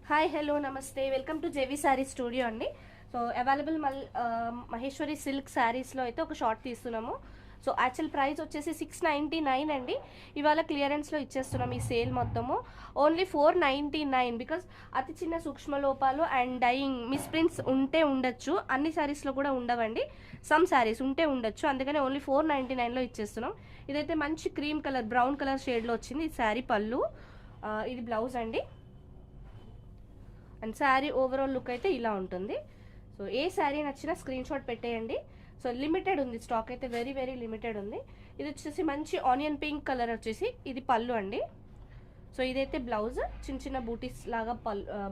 Hi hello నమస్తే welcome to JV sari studio అండి. So available Maheshwari silk శారీస్లో అయితే ఒక షార్ట్ తీస్తున్నాము. సో యాక్చువల్ ప్రైస్ వచ్చేసి 699 అండి. ఇవాళ క్లియరెన్స్లో ఇచ్చేస్తున్నాం ఈ సేల్ మొత్తము ఓన్లీ 499. బికాస్ అతి చిన్న సూక్ష్మ లోపాలు అండ్ డైయింగ్ మిస్ప్రింట్స్ ఉంటే ఉండొచ్చు, అన్ని శారీస్లో కూడా ఉండవండి. సమ్ శారీస్ ఉంటే ఉండొచ్చు, అందుకని ఓన్లీ 499లో ఇచ్చేస్తున్నాం. ఇదైతే మంచి క్రీమ్ కలర్ బ్రౌన్ కలర్ షేడ్లో వచ్చింది. ఈ శారీ పళ్ళు, ఇది బ్లౌజ్ అండి. అండ్ శారీ ఓవరాల్ లుక్ అయితే ఇలా ఉంటుంది. సో ఏ శారీ నచ్చినా స్క్రీన్ షాట్ పెట్టేయండి. సో లిమిటెడ్ ఉంది స్టాక్ అయితే, వెరీ వెరీ లిమిటెడ్ ఉంది. ఇది వచ్చేసి మంచి ఆనియన్ పింక్ కలర్ వచ్చేసి ఇది పళ్ళు అండి. సో ఇదైతే బ్లౌజ్, చిన్న చిన్న బూటీస్ లాగా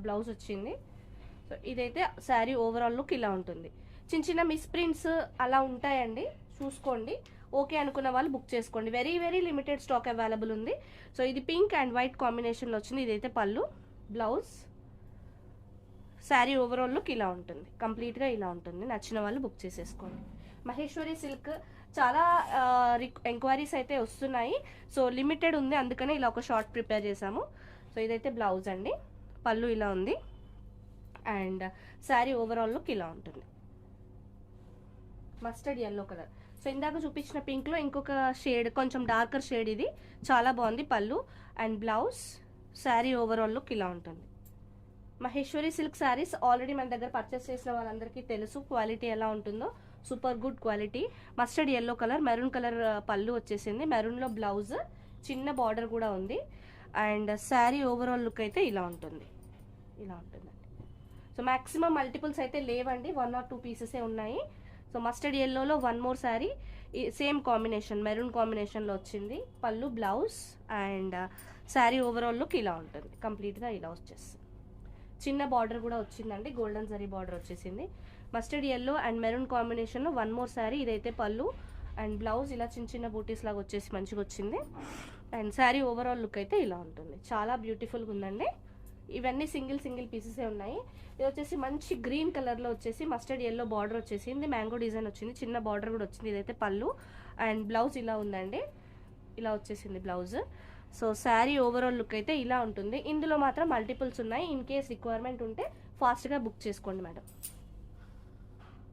బ్లౌజ్ వచ్చింది. సో ఇదైతే శారీ ఓవరాల్ లుక్ ఇలా ఉంటుంది. చిన్న చిన్న మిస్ప్రింట్స్ అలా ఉంటాయండి, చూసుకోండి. ఓకే అనుకున్న వాళ్ళు బుక్ చేసుకోండి. Very very limited stock available ఉంది. సో ఇది పింక్ అండ్ వైట్ కాంబినేషన్లో వచ్చింది. ఇదైతే పళ్ళు, బ్లౌజ్, శారీ ఓవరాల్ లుక్ ఇలా ఉంటుంది. కంప్లీట్గా ఇలా ఉంటుంది. నచ్చిన వాళ్ళు బుక్ చేసేసుకోండి. మహేశ్వరి సిల్క్ చాలా ఎంక్వైరీస్ అయితే వస్తున్నాయి. సో లిమిటెడ్ ఉంది, అందుకనే ఇలా ఒక షార్ట్ ప్రిపేర్ చేసాము. సో ఇదైతే బ్లౌజ్ అండి, పళ్ళు ఇలా ఉంది అండ్ శారీ ఓవరాల్ లుక్ ఇలా ఉంటుంది. Mustard yellow colour. సో ఇందాక చూపించిన పింక్లో ఇంకొక షేడ్, కొంచెం డార్కర్ షేడ్. ఇది చాలా బాగుంది. పళ్ళు and blouse, sari overall look ఇలా ఉంటుంది. మహేశ్వరి సిల్క్ శారీస్ ఆల్రెడీ మన దగ్గర పర్చేస్ చేసిన వాళ్ళందరికీ తెలుసు క్వాలిటీ ఎలా ఉంటుందో. Super good quality. Mustard yellow colour, maroon colour పళ్ళు వచ్చేసింది. మెరూన్లో బ్లౌజ్, చిన్న బార్డర్ కూడా ఉంది అండ్ శారీ ఓవరాల్ లుక్ అయితే ఇలా ఉంటుంది. ఇలా ఉంటుందండి. సో మ్యాక్సిమం మల్టిపుల్స్ అయితే లేవండి, 1 or 2 పీసెసే ఉన్నాయి. సో మస్టర్డ్ ఎల్లోలో one more sari same combination, maroon కాంబినేషన్లో వచ్చింది. Pallu, blouse and sari overall look ఇలా ఉంటుంది. కంప్లీట్గా ఇలా వచ్చేస్తుంది. చిన్న బార్డర్ కూడా వచ్చిందండి, గోల్డెన్ జరీ బార్డర్ వచ్చేసింది. మస్టర్డ్ ఎల్లో అండ్ మెరూన్ కాంబినేషన్లో వన్ మోర్ శారీ. ఇదైతే పళ్ళు అండ్ బ్లౌజ్ ఇలా చిన్న చిన్న బూటీస్ లాగా వచ్చేసి మంచిగా వచ్చింది. అండ్ శారీ ఓవరాల్ లుక్ అయితే ఇలా ఉంటుంది. చాలా బ్యూటిఫుల్గా ఉందండి. ఇవన్నీ సింగిల్ సింగిల్ పీసెసే ఉన్నాయి. ఇది వచ్చేసి మంచి గ్రీన్ కలర్లో వచ్చేసి మస్టర్డ్ ఎల్లో బార్డర్ వచ్చేసింది, మ్యాంగో డిజైన్ వచ్చింది, చిన్న బార్డర్ కూడా వచ్చింది. ఇదైతే పళ్ళు అండ్ బ్లౌజ్ ఇలా ఉందండి, ఇలా వచ్చేసింది blouse. So sari overall look అయితే ఇలా ఉంటుంది. ఇందులో మాత్రం మల్టిపుల్స్ ఉన్నాయి. ఇన్ కేస్ రిక్వైర్మెంట్ ఉంటే ఫాస్ట్గా బుక్ చేసుకోండి మేడం.